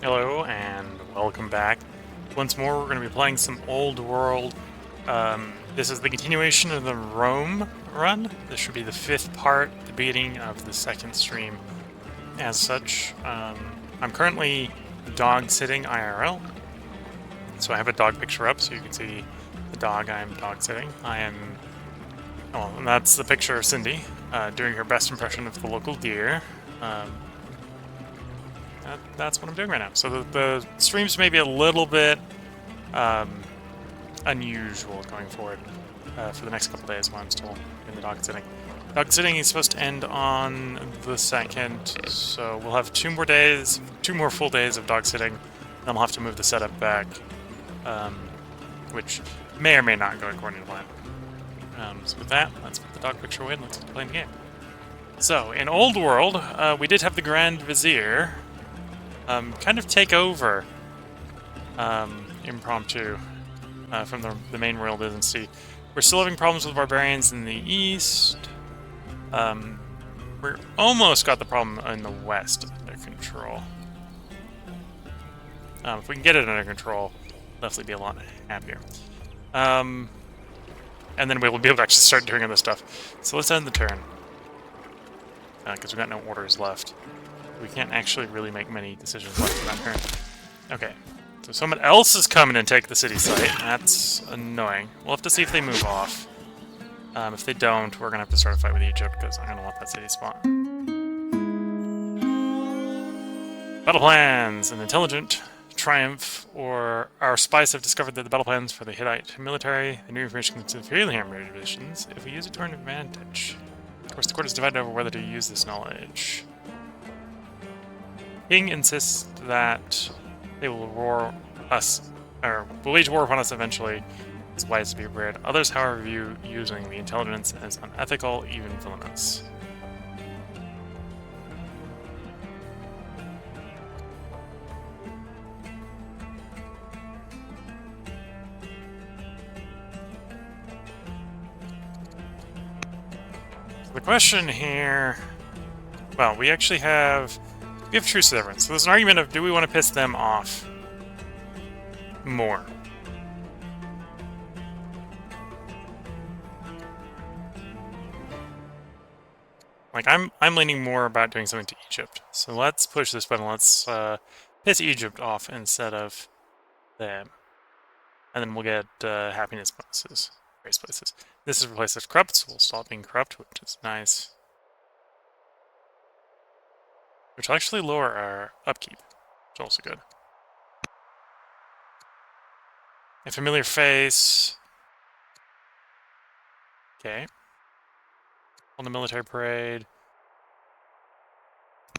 Hello and welcome back. Once more, we're going to be playing some Old World. This is the continuation of the Rome run. This should be the 5th part, the beginning of the 2nd stream. As such, I'm currently dog sitting IRL. So I have a dog picture up so you can see the dog I'm dog sitting. And that's the picture of Cindy doing her best impression of the local deer. That's what I'm doing right now. So the streams may be a little bit unusual going forward for the next couple days while I'm still in the dog sitting. Dog sitting is supposed to end on the 2nd, so we'll have 2 more full days of dog sitting. Then I'll have to move the setup back, which may or may not go according to plan. So with that, let's put the dog picture away and let's play the game. So, in Old World, we did have the Grand Vizier kind of take over impromptu from the main royal dynasty. We're still having problems with barbarians in the east. We're almost got the problem in the west under control. If we can get it under control, we'll definitely be a lot happier. And then we will be able to actually start doing other stuff. So let's end the turn. Because we've got no orders left. We can't actually really make many decisions left in that turn. Okay, so someone else is coming and take the city site. That's annoying. We'll have to see if they move off. If they don't, we're going to have to start a fight with Egypt, because I'm going to want that city spot. Battle plans! An intelligent triumph, or our spies have discovered that the battle plans for the Hittite military, the new information can severely harm our divisions if we use it to our advantage. Of course, the court is divided over whether to use this knowledge. King insists that they will will wage war upon us eventually. It's wise to be prepared. Others, however, view using the intelligence as unethical, even villainous. So the question here... Well, we actually have... We have truce with everyone, so there's an argument of, do we want to piss them off more? Like, I'm leaning more about doing something to Egypt. So let's push this button. Let's piss Egypt off instead of them. And then we'll get happiness bonuses, grace bonuses. This is replaced with corrupt, so we'll stop being corrupt, which is nice. Which will actually lower our upkeep, which is also good. A familiar face. Okay. On the military parade.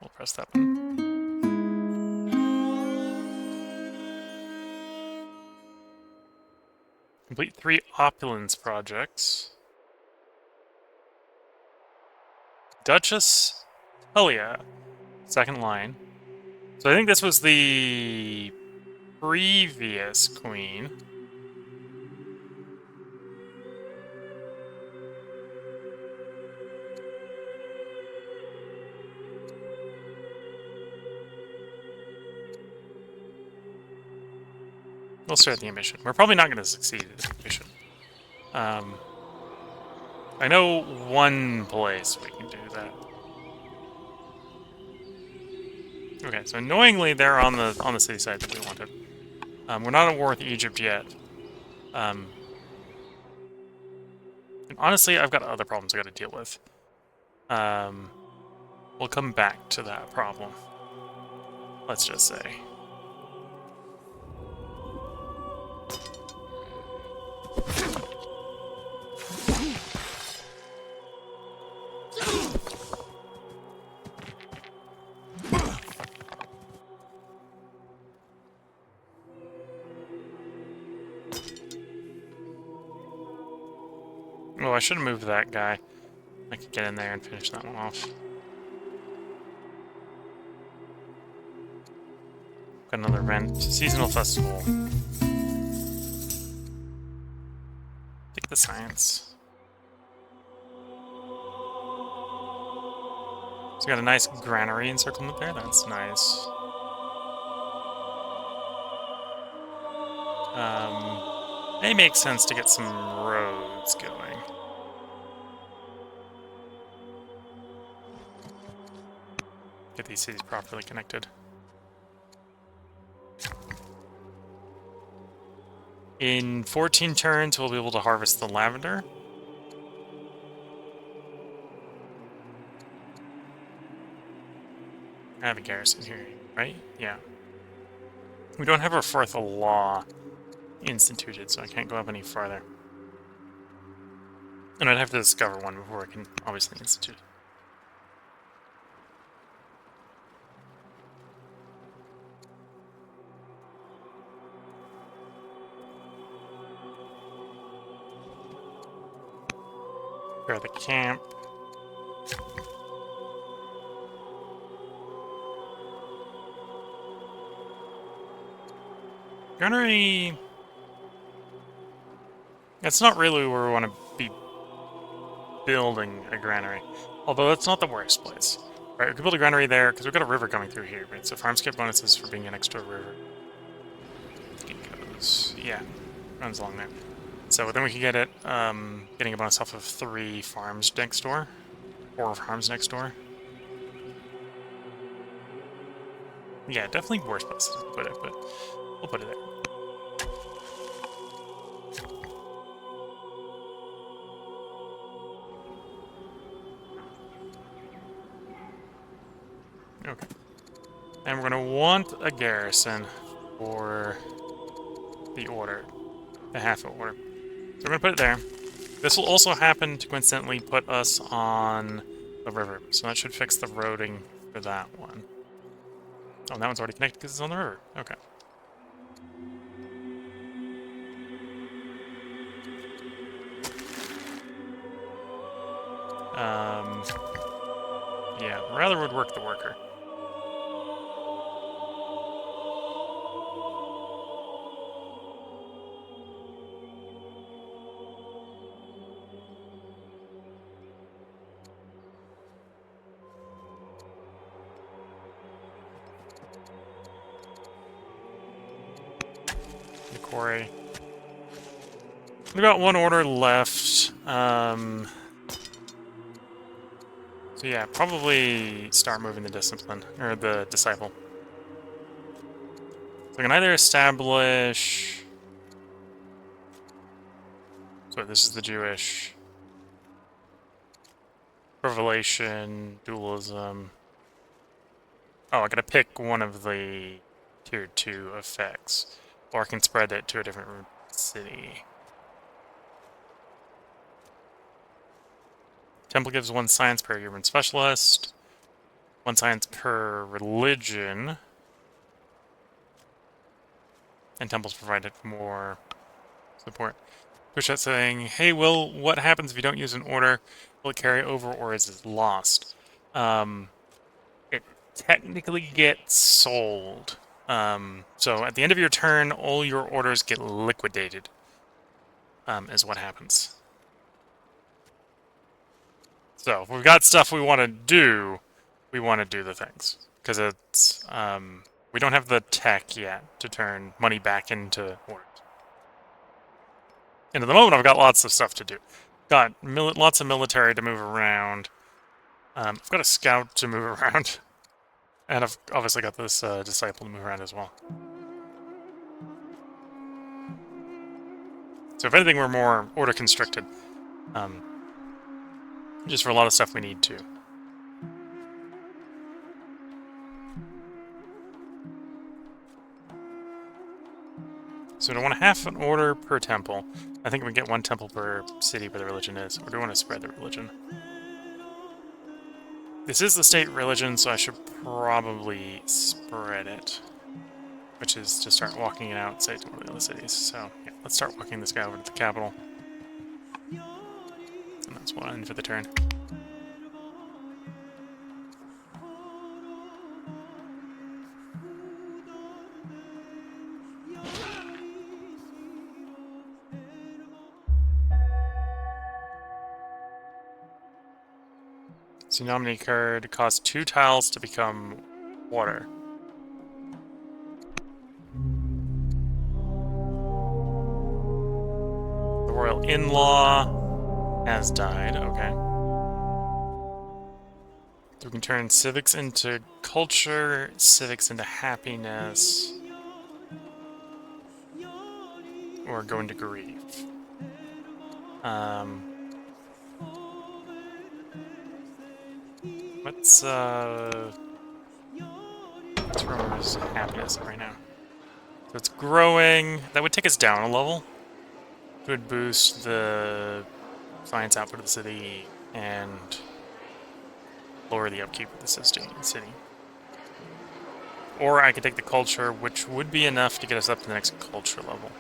We'll press that button. Complete 3 opulence projects. Duchess Helia. Second line. So I think this was the previous queen. We'll start the mission. We're probably not going to succeed at this mission. I know one place we can do that. Okay, so annoyingly they're on the city side that we wanted. We're not at war with Egypt yet. And honestly, I've got other problems I got to deal with. We'll come back to that problem. Let's just say. Oh, I should have moved that guy. I could get in there and finish that one off. Got another event. Seasonal festival. Take the science. So we got a nice granary encirclement there. That's nice. May make sense to get some roads going. Get these cities properly connected. In 14 turns, we'll be able to harvest the lavender. I have a garrison here, right? Yeah. We don't have our fourth law instituted, so I can't go up any farther. And I'd have to discover one before I can obviously institute. Prepare the camp. Granary... That's not really where we want to be building a granary. Although that's not the worst place. Right, we could build a granary there, because we've got a river coming through here, right? So farm skip bonuses for being next to a river. It goes... yeah, runs along there. So then we can get it, getting a bonus off of 3 farms next door. 4 farms next door. Yeah, definitely worse places to put it, but we'll put it there. Okay. And we're going to want a garrison for the order, the half order. So we're going to put it there. This will also happen to coincidentally put us on the river, so that should fix the roading for that one. Oh, that one's already connected because it's on the river. Okay. Yeah, rather would work the worker. The quarry. We've got 1 order left. So yeah, probably start moving the discipline, or the disciple. So we can either establish... So this is the Jewish. Revelation, dualism. Oh, I gotta pick one of the tier 2 effects. Or I can spread it to a different city. Temple gives 1 science per human specialist. 1 science per religion. And temples provided more support. Push out saying, hey Will, what happens if you don't use an order? Will it carry over or is it lost? It technically gets sold. So at the end of your turn, all your orders get liquidated, is what happens. So if we've got stuff we want to do the things. Because it's, we don't have the tech yet to turn money back into orders. And at the moment, I've got lots of stuff to do. Got lots of military to move around. I've got a scout to move around. And I've obviously got this disciple to move around as well. So if anything, we're more order constricted. Just for a lot of stuff we need to. So do I want half an order per temple? I think we get 1 temple per city where the religion is. Or do we want to spread the religion? This is the state religion, so I should probably spread it. Which is to start walking it out, say, to one of the other cities. So, yeah, let's start walking this guy over to the capital. And that's 1 for the turn. Tsunami card costs 2 tiles to become water. royal in-law has died. Okay. So we can turn civics into culture, civics into happiness, or go into grief. What's Romer's happiness right now? So it's growing. That would take us down a level. It would boost the science output of the city and lower the upkeep of the city. Or I could take the culture, which would be enough to get us up to the next culture level.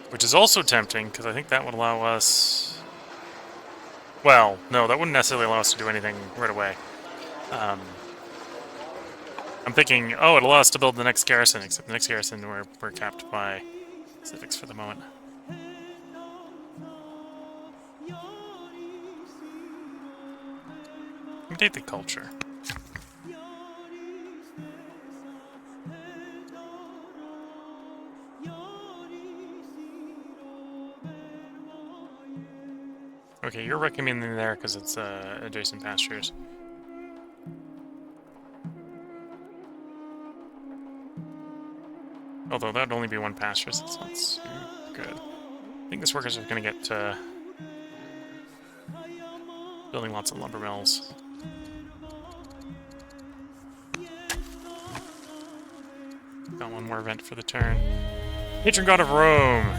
Which is also tempting, because I think that would allow us... Well, no, that wouldn't necessarily allow us to do anything right away. I'm thinking, oh, it'll allow us to build the next garrison, except the next garrison we're capped by civics for the moment. We take the culture. Okay, you're recommending there because it's adjacent pastures. Although that would only be one pasture, so that's not super good. I think this workers are going to get building lots of lumber mills. Got one more event for the turn. Patron god of Rome!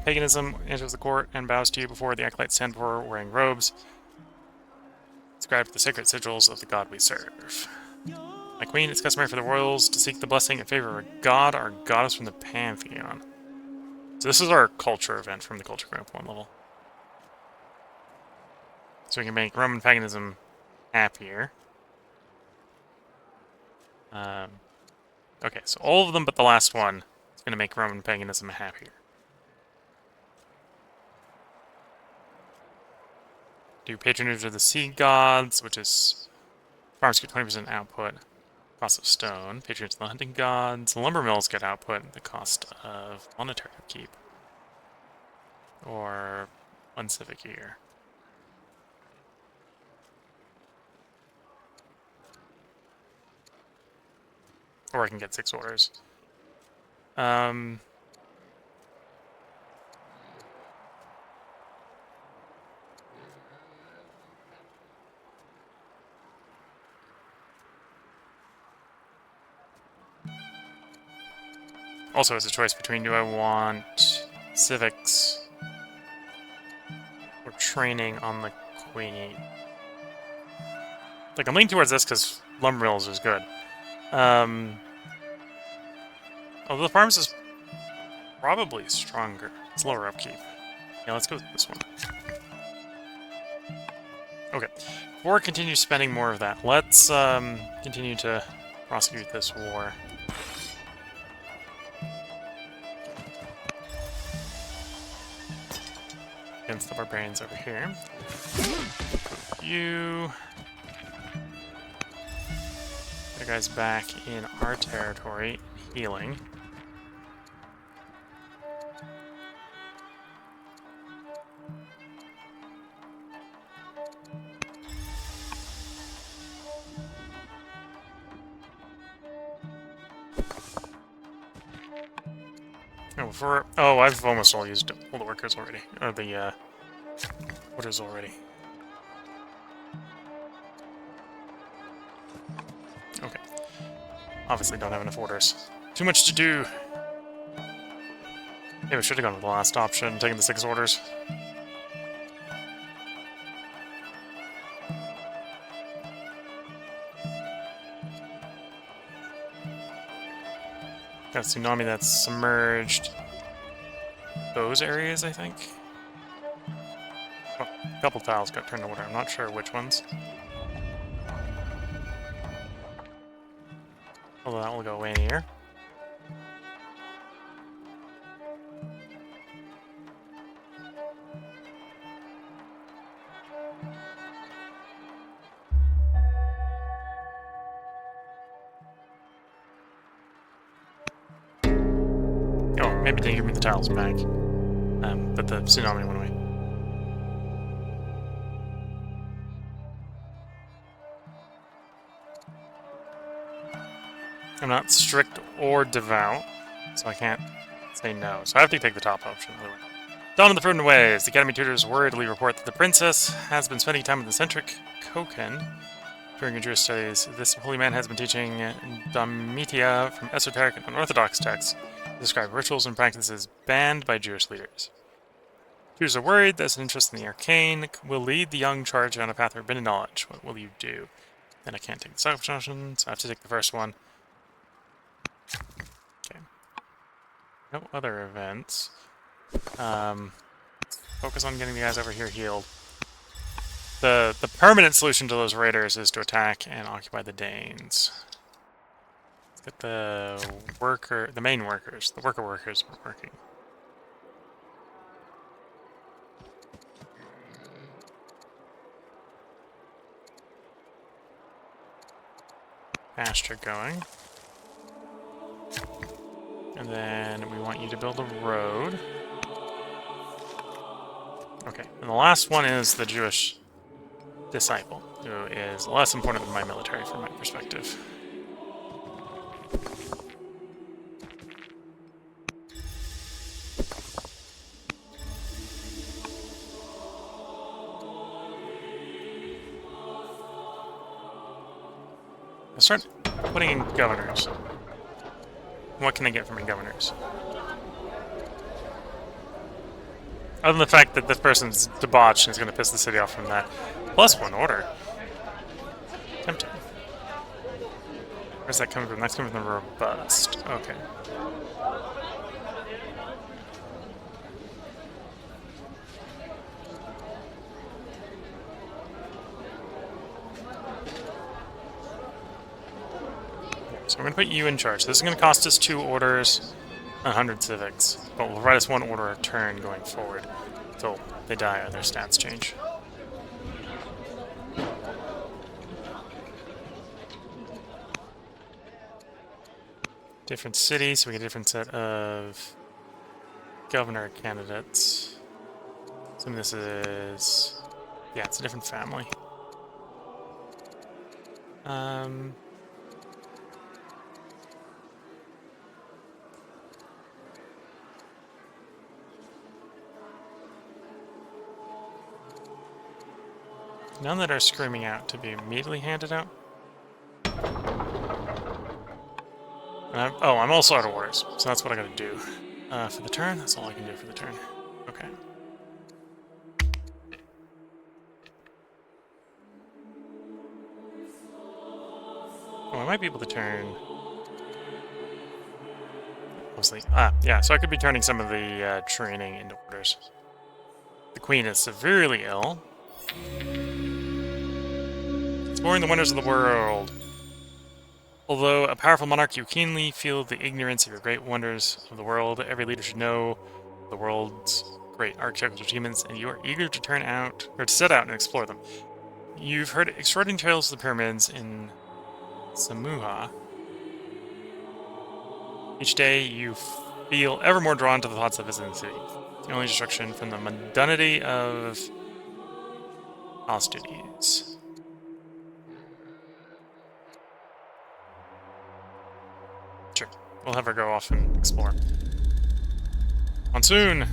Paganism enters the court and bows to you before the acolytes stand before wearing robes. Inscribed with the sacred sigils of the god we serve. My queen, it's customary for the royals to seek the blessing and favor of a god or goddess from the pantheon. So this is our culture event from the culture group 1 level. So we can make Roman paganism happier. Okay, so all of them but the last one is going to make Roman paganism happier. Do patronage of the sea gods, which is farmers get 20% output, cost of stone. Patronage of the hunting gods. Lumber mills get output at the cost of monetary upkeep. Or 1 civic year. Or I can get 6 orders. Also, it's a choice between do I want civics or training on the queen. Like, I'm leaning towards this because lumber mills is good. Although the farms is probably stronger. It's lower upkeep. Yeah, let's go with this one. Okay. Before we continue spending more of that, let's continue to prosecute this war. Against the barbarians over here. You... The guy's back in our territory, healing. Oh, I've almost all used all the workers already, or the orders already. Okay. Obviously don't have enough orders. Too much to do. Yeah, we should have gone with the last option, taking the 6 orders. Got a tsunami that's submerged those areas, I think. Oh, a couple tiles got turned to water. I'm not sure which ones. Although that will go away in here. maybe didn't give me the tiles back. But the tsunami went away. I'm not strict or devout, so I can't say no. So I have to take the top option. Dawn of the Forbidden Ways. The Academy tutors worriedly report that the princess has been spending time with the centric Koken during her Jewish studies. This holy man has been teaching Domitia from esoteric and unorthodox texts to describe rituals and practices banned by Jewish leaders. Tutors are worried that an interest in the arcane will lead the young charge down a path of forbidden knowledge. What will you do? Then I can't take the second option, so I have to take the first one. Okay. No other events. Focus on getting the guys over here healed. The permanent solution to those raiders is to attack and occupy the Danes. Let's get the main workers, the workers working. Pasture going. And then we want you to build a road. Okay, and the last one is the Jewish disciple, who is less important than my military from my perspective. I'll start putting in governors. What can I get from my governors? Other than the fact that this person's debauched and is going to piss the city off from that. Plus one order. Tempting. Where's that coming from? That's coming from the robust. Okay. So we're going to put you in charge. This is going to cost us 2 orders, 100 civics, but will provide us 1 order a turn going forward until they die or their stats change. Different city, so we get a different set of governor candidates. So this is... yeah, it's a different family. None that are screaming out to be immediately handed out. I'm also out of orders, so that's what I gotta do. For the turn, that's all I can do for the turn. Okay. Oh, I might be able to turn... mostly... yeah, so I could be turning some of the training into orders. The queen is severely ill. Exploring the wonders of the world. Although a powerful monarch, you keenly feel the ignorance of your great wonders of the world. Every leader should know the world's great architectural achievements, and you are eager to set out and explore them. You've heard extraordinary tales of the pyramids in Samuha. Each day, you feel ever more drawn to the thoughts of visiting the city. The only distraction from the mundanity of palace duties. Sure, we'll have her go off and explore. Monsoon!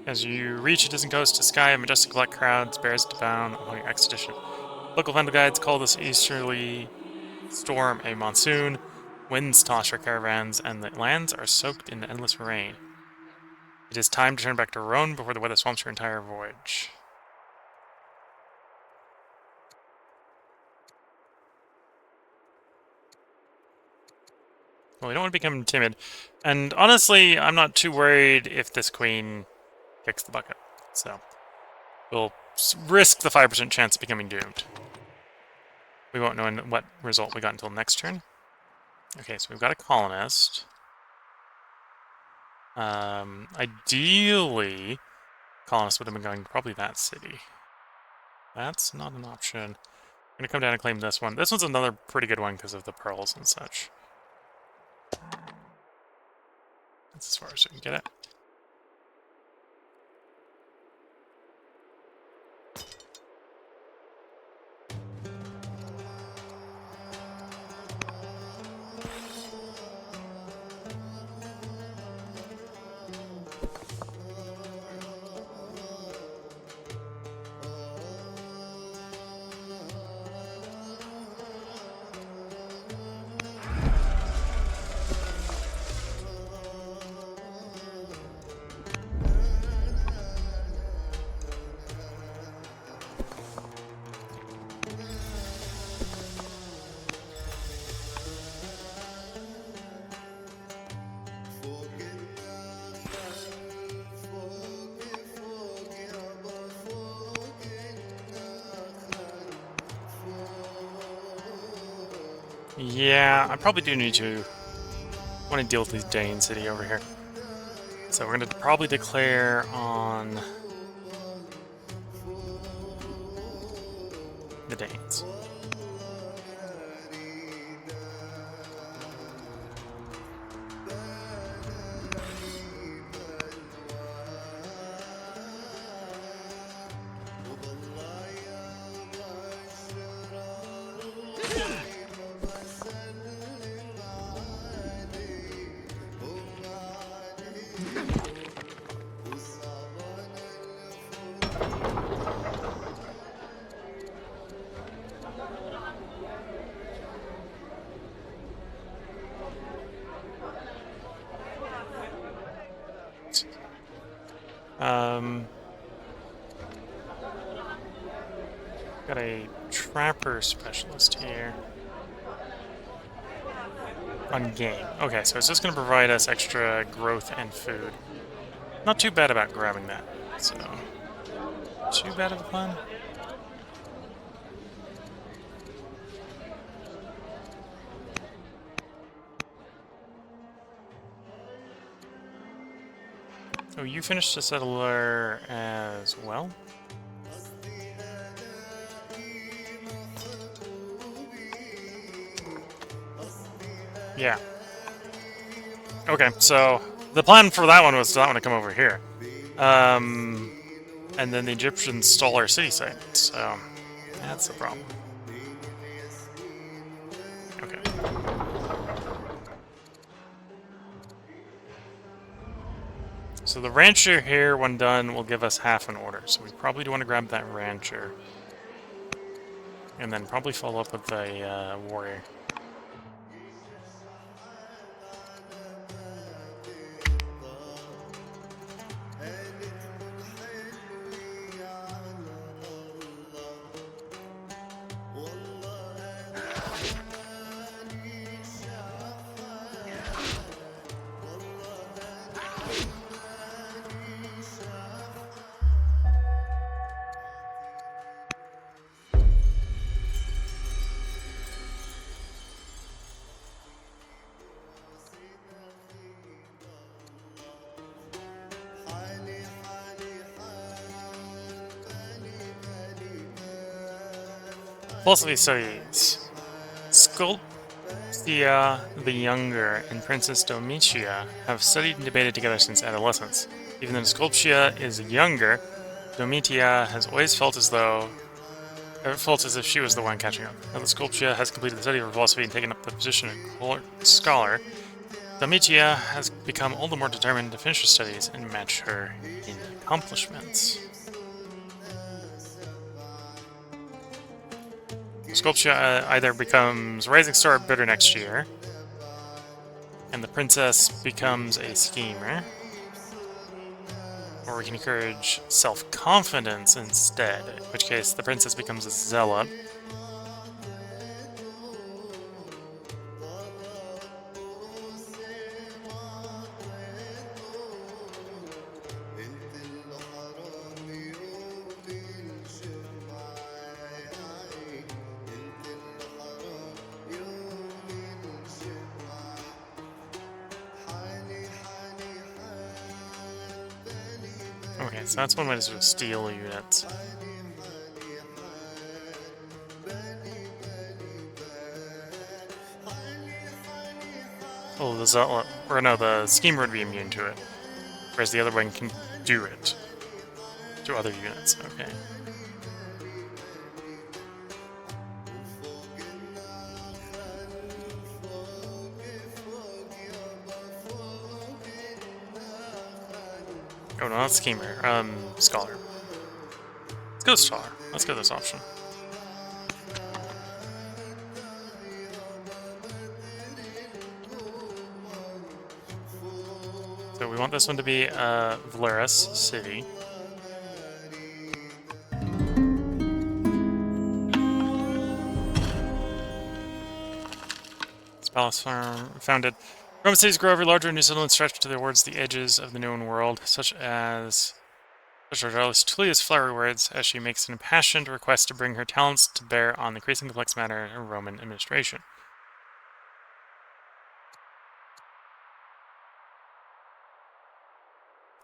As you reach a distant coast, a sky of majestic black clouds bears it down on your expedition. Local vendor guides call this easterly storm a monsoon. Winds toss your caravans, and the lands are soaked in endless rain. It is time to turn back to Rome before the weather swamps your entire voyage. Well, we don't want to become timid. And honestly, I'm not too worried if this queen kicks the bucket. So, we'll risk the 5% chance of becoming doomed. We won't know what result we got until next turn. Okay, so we've got a colonist. Ideally, colonists would have been going to probably that city. That's not an option. I'm gonna come down and claim this one. This one's another pretty good one because of the pearls and such. That's as far as we can get it. Yeah, I probably do need to want to deal with these Dane city over here. So we're going to probably declare on the Danes. Got a trapper specialist here. On game. Okay, so it's just going to provide us extra growth and food. Not too bad about grabbing that. So, too bad of a plan. Oh, you finished the settler as well? Yeah. Okay, so the plan for that one was that one to come over here. And then the Egyptians stole our city site, so that's the problem. Okay. So the rancher here, when done, will give us half an order. So we probably do want to grab that rancher. And then probably follow up with a warrior. Philosophy studies. Sculptia the Younger and Princess Domitia have studied and debated together since adolescence. Even though Sculptia is younger, Domitia has always felt as if she was the one catching up. Now that Sculptia has completed the study of philosophy and taken up the position of court scholar, Domitia has become all the more determined to finish her studies and match her in accomplishments. Sculptia either becomes Rising Star or Bitter next year, and the princess becomes a schemer, or we can encourage self-confidence instead, in which case the princess becomes a zealot. Okay, so that's one way to sort of steal units. Oh, the Zealot, or no, the Schemer would be immune to it, whereas the other one can do it to other units. Okay. Oh no, not Schemer. Scholar. Let's go Scholar. Let's go this option. So we want this one to be Valeris City. This palace farm founded. Roman cities grow ever larger, new settlements stretch towards the edges of the known world, such are Tullia's flowery words as she makes an impassioned request to bring her talents to bear on the increasingly complex matter of Roman administration.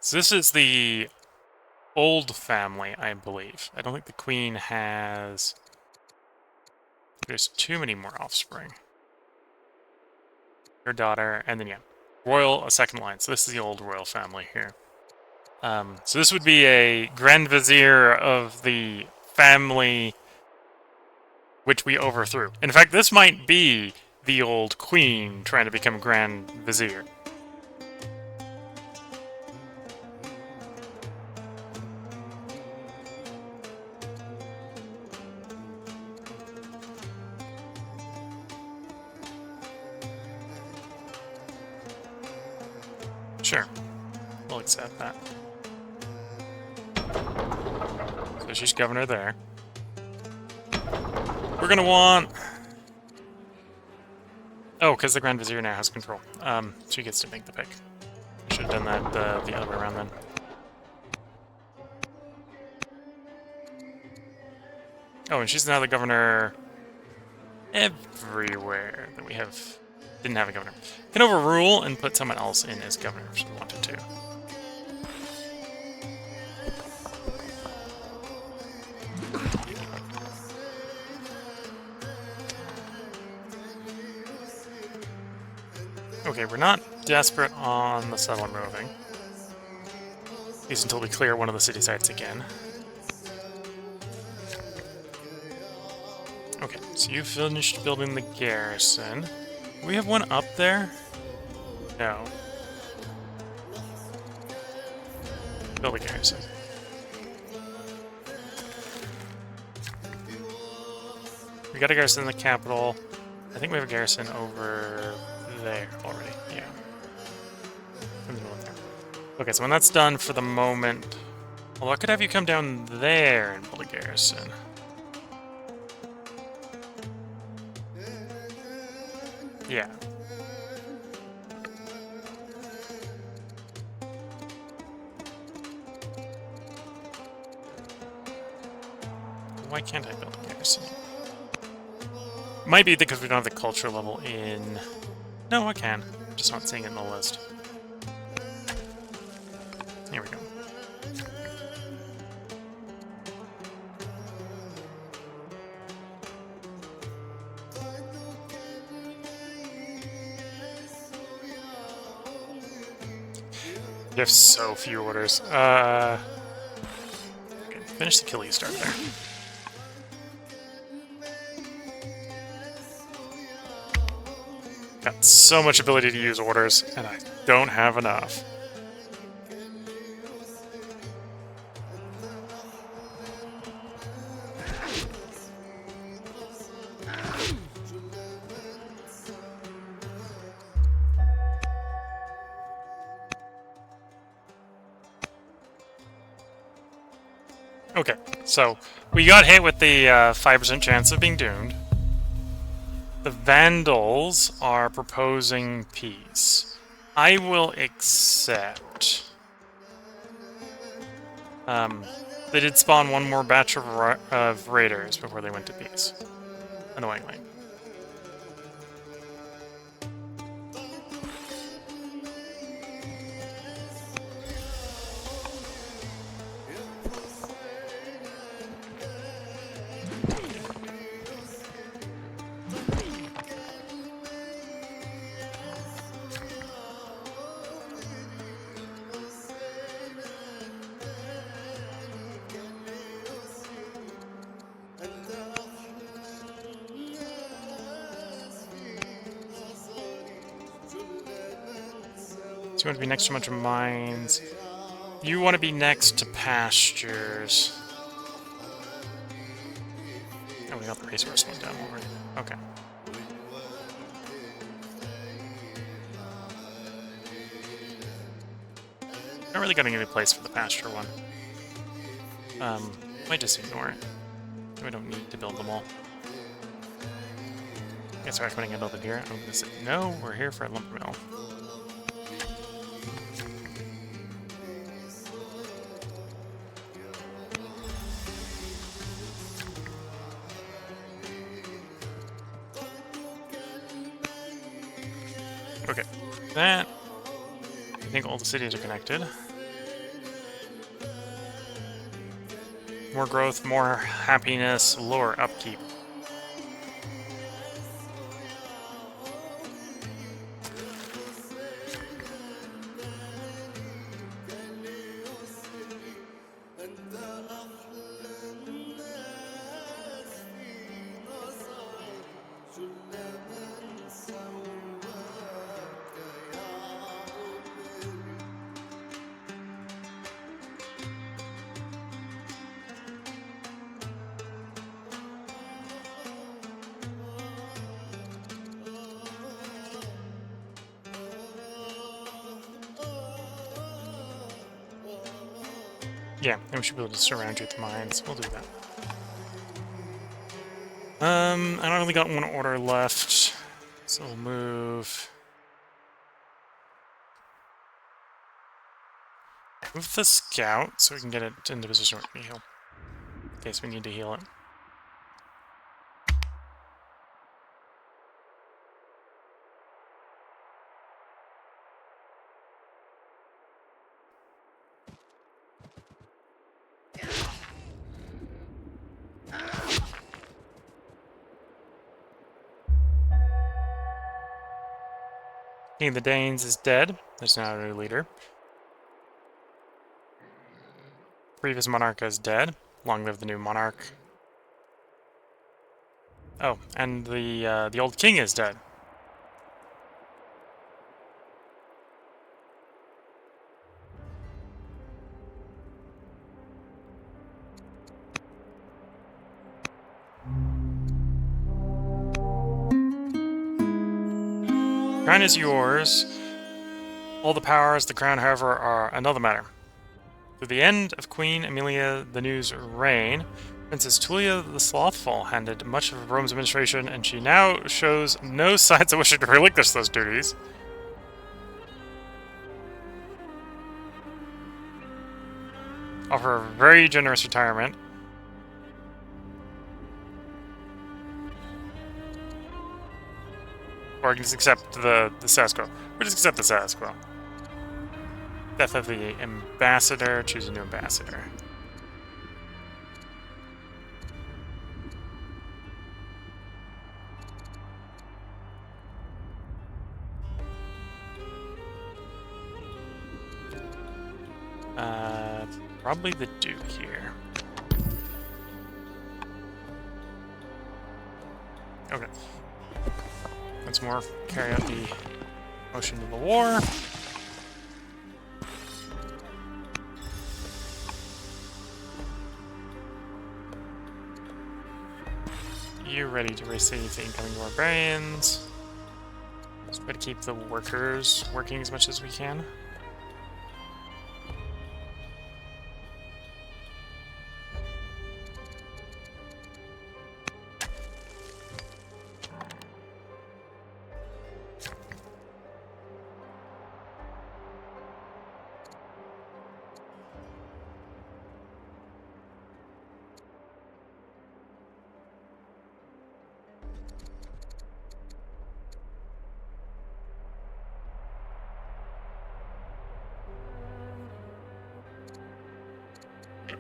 So this is the old family, I believe. I don't think the queen has... There's too many more offspring. Her daughter, and then, yeah, royal, a second line. So this is the old royal family here. So this would be a Grand Vizier of the family which we overthrew. In fact, this might be the old queen trying to become Grand Vizier. Sure. We'll accept that. So she's governor there. We're gonna want... Oh, because the Grand Vizier now has control. She gets to make the pick. I should have done that the other way around then. Oh, and she's now the governor everywhere that we didn't have a governor. Can overrule and put someone else in as governor if she wanted to. Okay, we're not desperate on the settler moving. At least until we clear one of the city sites again. Okay, so you finished building the garrison. Do we have one up there? No. Build a garrison. We got a garrison in the capital. I think we have a garrison over there already. Yeah. Okay, so when that's done for the moment... Although I could have you come down there and build a garrison. Yeah. Why can't I build a garrison? Might be because we don't have the culture level in... No, I can. Just not seeing it in the list. Here we go. You have so few orders. Okay, finish the kill you start there. Got so much ability to use orders, and I don't have enough. Okay, so we got hit with the 5% chance of being doomed. The Vandals are proposing peace. I will accept. They did spawn one more batch of raiders before they went to peace. Annoyingly. you want to be next to a bunch of mines. You want to be next to pastures. Oh, we got the resource one down already. Okay. Not really got any place for the pasture one. Might just ignore it. We don't need to build them all. I guess we're recommending I build it here. I'm gonna say no, we're here for a lumber mill. Okay. That, I think all the cities are connected. More growth, more happiness, lower upkeep. Yeah, and we should be able to surround you with mines. We'll do that. I don't really got one order left, so we'll move. Move the scout so we can get it into position where we can heal. In case we need to heal it. King of the Danes is dead. There's now a new leader. Previous monarch is dead. Long live the new monarch. Oh, and the old king is dead. Crown is yours. All the powers, the crown, however, are another matter. Through the end of Queen Amelia the New's reign, Princess Tulia the Slothful handled much of Rome's administration, and she now shows no signs of wishing to relinquish those duties. Offer a very generous retirement. Or I can just accept the status quo. Or just accept the status quo. Death of the ambassador. Choose a new ambassador. Probably the Duke here. Okay. Once more, carry out the motion of the war. You ready to receive the incoming barbarians. Let's try to keep the workers working as much as we can.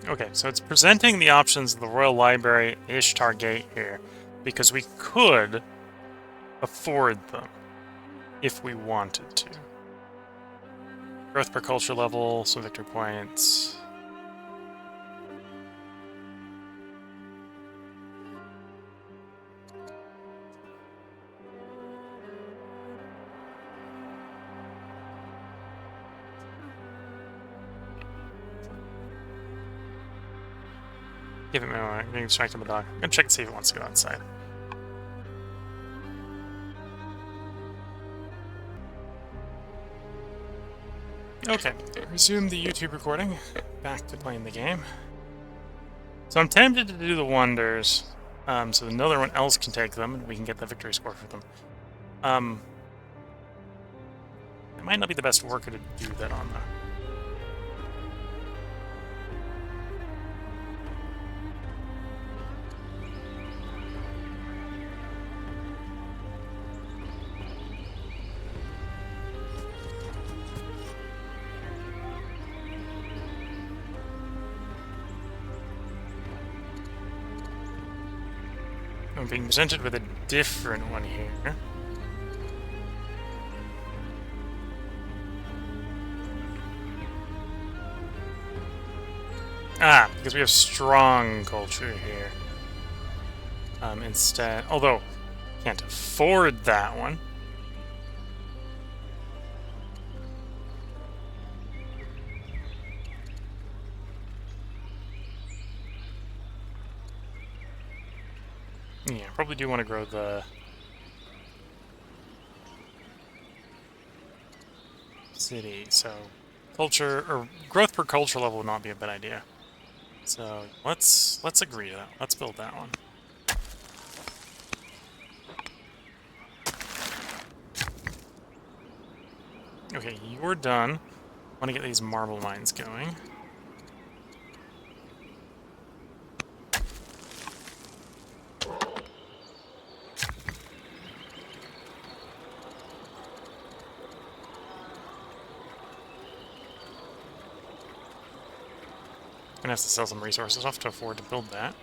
Okay, so it's presenting the options of the Royal Library, Ishtar Gate here, because we could afford them if we wanted to. Growth per culture level, some victory points. Give it a moment. I'm getting distracted by the dog. I'm gonna check to see if it wants to go outside. Okay, resume the YouTube recording. Back to playing the game. So I'm tempted to do the wonders, so another one else can take them, and we can get the victory score for them. It might not be the best worker to do that on, though. I'm being presented with a different one here. Ah, because we have strong culture here. Instead, although can't afford that one. Yeah, probably do want to grow the city, so culture or growth per culture level would not be a bad idea. So let's agree to that. Let's build that one. Okay, you're done. Want to get these marble mines going. Gonna have to sell some resources off to afford to build that.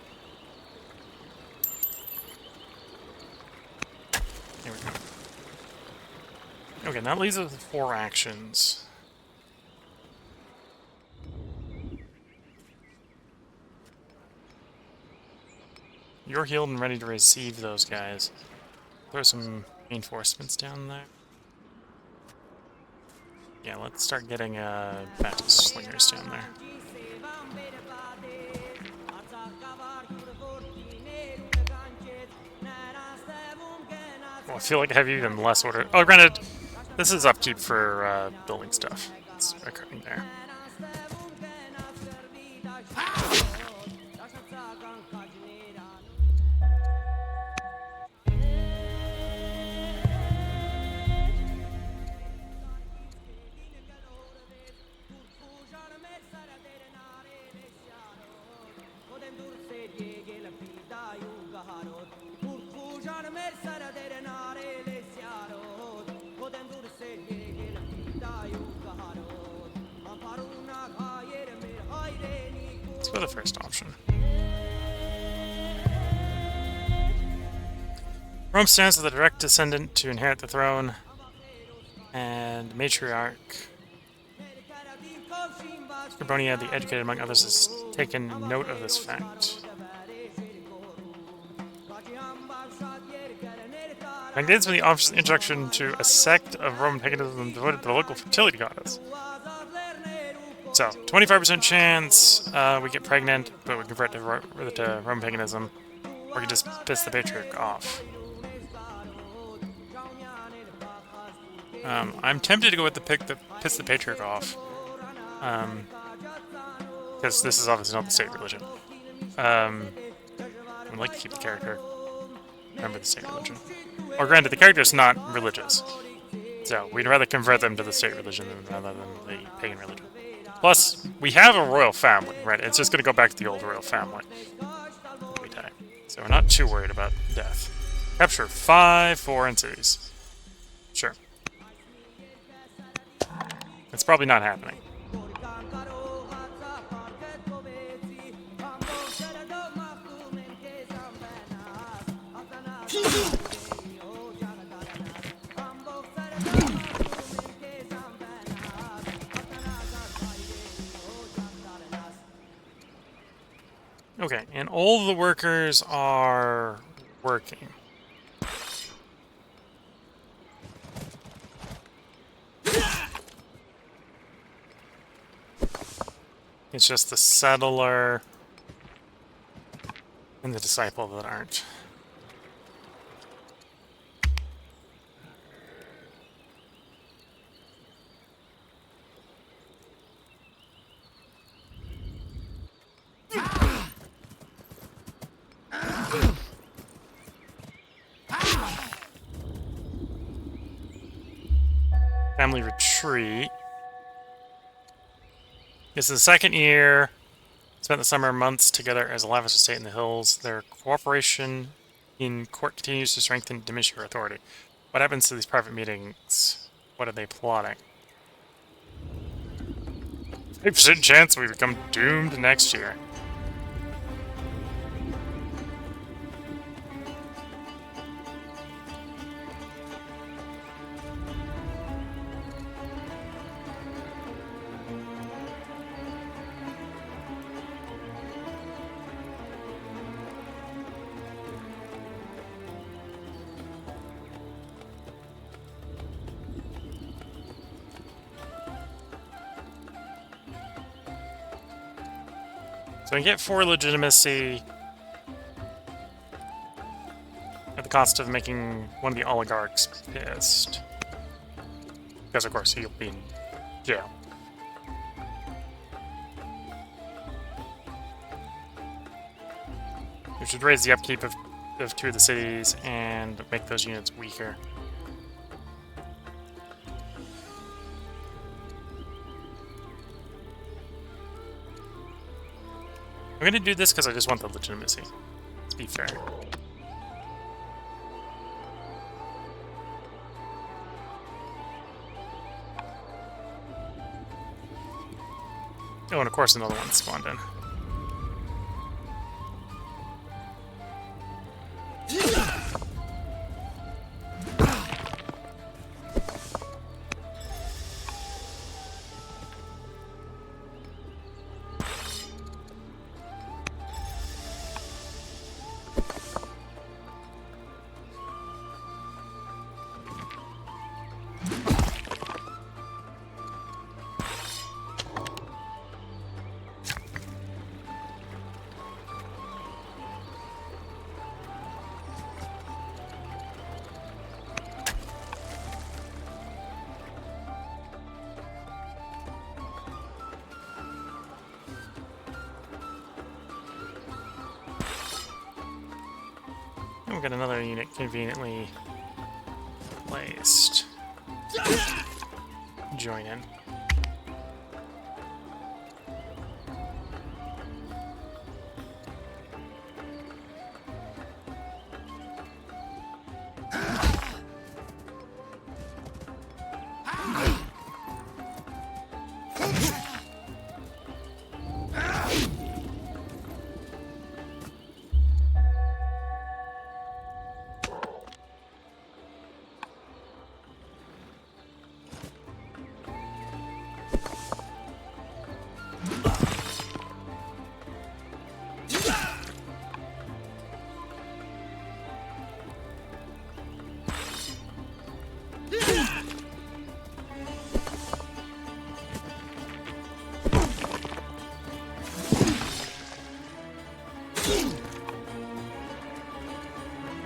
There we go. Okay, that leaves us with 4 actions. You're healed and ready to receive those guys. Throw some reinforcements down there. Yeah, let's start getting battle slingers down there. Well, I feel like I have even less order. Oh, granted, this is upkeep for building stuff. It's occurring there. Let's go to the first option. Rome stands as the direct descendant to inherit the throne, and matriarch Scribonia, the educated among others, has taken note of this fact. Magnates from the official introduction to a sect of Roman paganism devoted to the local fertility goddess. So, 25% chance we get pregnant, but we convert to Roman paganism, or we can just piss the patriarch off. I'm tempted to go with the pick that piss the patriarch off, because this is obviously not the state religion. I'd like to keep the character. Remember the state religion. Or granted, the character's not religious, so we'd rather convert them to the state religion rather than the pagan religion. Plus, we have a royal family, right? It's just going to go back to the old royal family when we die. So we're not too worried about death. Capture 5 foreign cities. Sure. It's probably not happening. Okay, and all the workers are working. It's just the settler and the disciple that aren't. Family retreat. This is the second year. Spent the summer months together as a lavish estate in the hills. Their cooperation in court continues to strengthen and diminish your authority. What happens to these private meetings? What are they plotting? 8% chance we become doomed next year. So I get 4 legitimacy at the cost of making one of the oligarchs pissed. Because of course he'll be in jail. We should raise the upkeep of 2 of the cities and make those units weaker. I'm gonna do this because I just want the legitimacy. Let's be fair. Oh, and of course another one spawned in. And we've got another unit conveniently placed. Join in.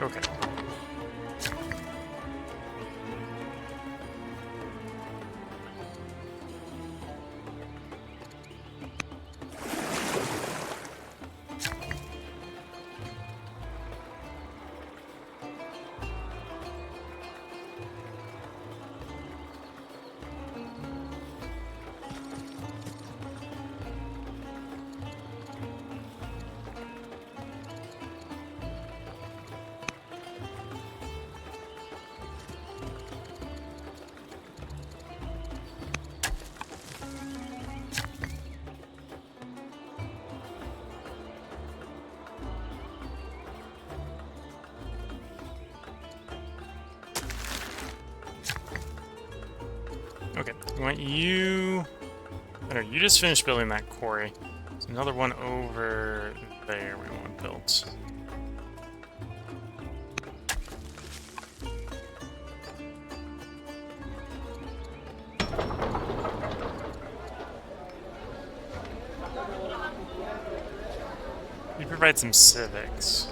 Okay. Okay, we want you... I don't know, you just finished building that quarry. There's another one over there we want built. We provide some civics.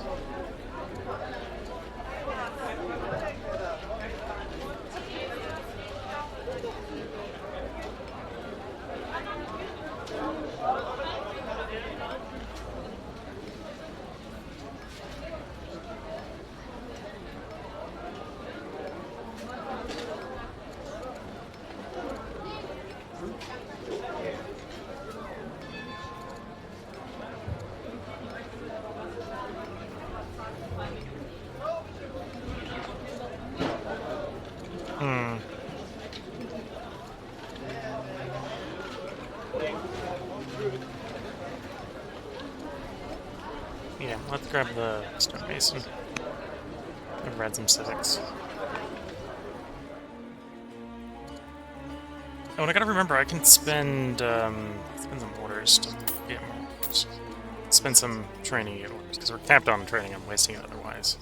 Yeah, let's grab the stonemason. And read some civics. Oh, and I gotta remember, I can spend some orders to get more orders. Spend some training to get orders, because we're capped on training, I'm wasting it otherwise.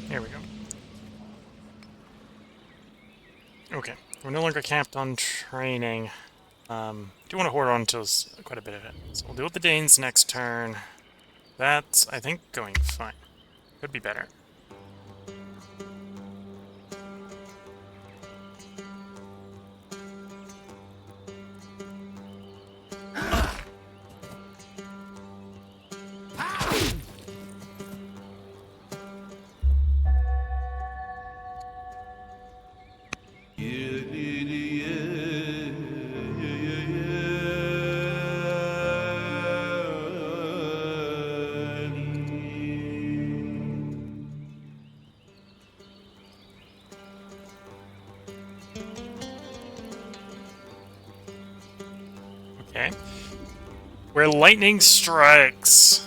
Here we go. Okay, we're no longer capped on training. Do want to hoard on to quite a bit of it. So we'll deal with the Danes next turn. That's, I think, going fine. Could be better. Okay. Where lightning strikes.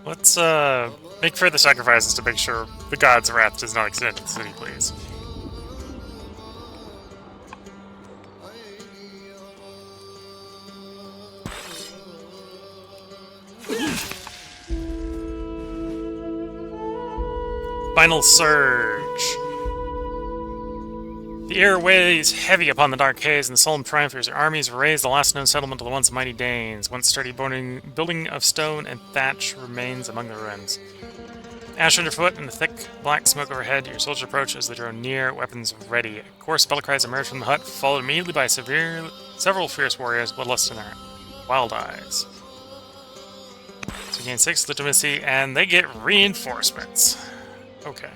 Let's make further sacrifices to make sure the god's wrath does not extend to the city, please. Final surge. The air weighs heavy upon the dark haze, and the solemn triumphers. Their armies raise the last known settlement of the once mighty Danes. Once sturdy building of stone and thatch remains among the ruins. Ash underfoot and the thick black smoke overhead, your soldiers approach as they draw near, weapons ready. Coarse battle cries emerge from the hut, followed immediately by several fierce warriors, bloodlust in their wild eyes. So you gain 6 legitimacy, and they get reinforcements. Okay.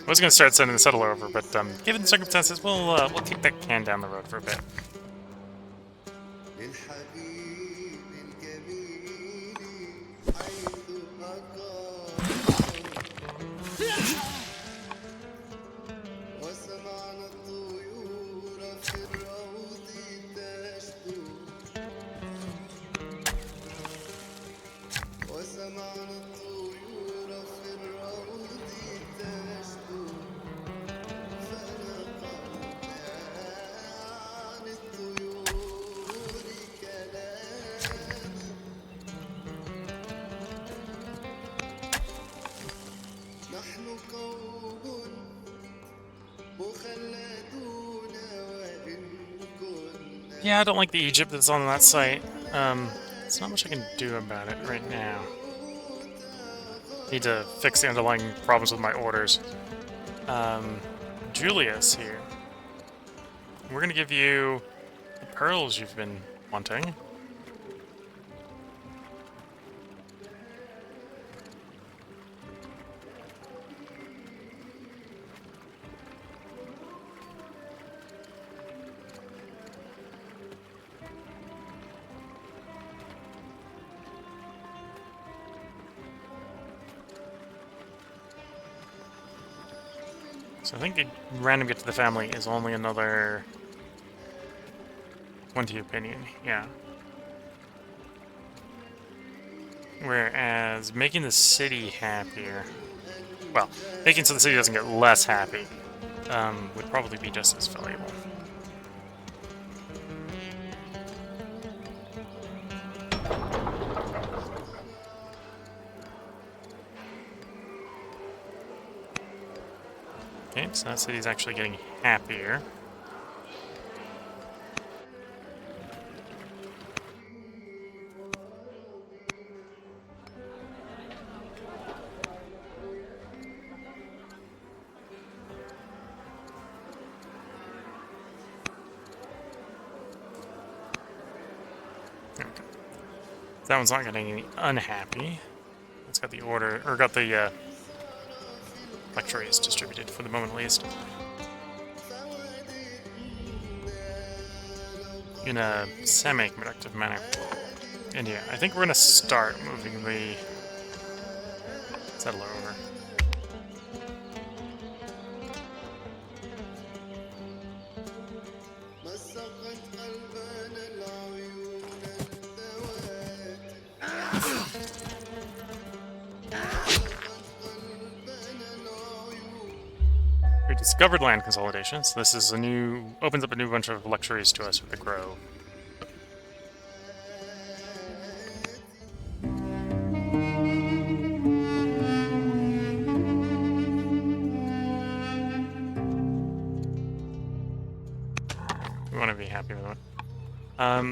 I was going to start sending the settler over, but given the circumstances, we'll kick that can down the road for a bit. Yeah, I don't like the Egypt that's on that site. There's not much I can do about it right now. Need to fix the underlying problems with my orders. Julius here. We're gonna give you the pearls you've been wanting. So I think a random get to the family is only another 20 opinion, yeah. Whereas making the city happier, well, making so the city doesn't get less happy, would probably be just as valuable. Okay, so that city's actually getting happier. There we go. That one's not getting any unhappy. It's got the order, or got the lectuaries distributed for the moment at least. In a semi-productive manner. And yeah, I think we're gonna start moving the settler over. We discovered land consolidation, so this is a new, opens up a new bunch of luxuries to us with the grove. We want to be happy with it.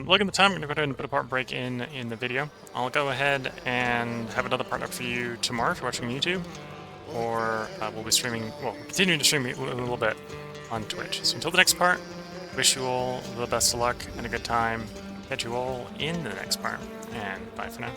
Look at the time, I'm going to go ahead and put a part break in the video. I'll go ahead and have another part up for you tomorrow if you're watching YouTube. Or we'll be streaming, well, continuing to stream a little bit on Twitch. So until the next part, wish you all the best of luck and a good time. Catch you all in the next part, and bye for now.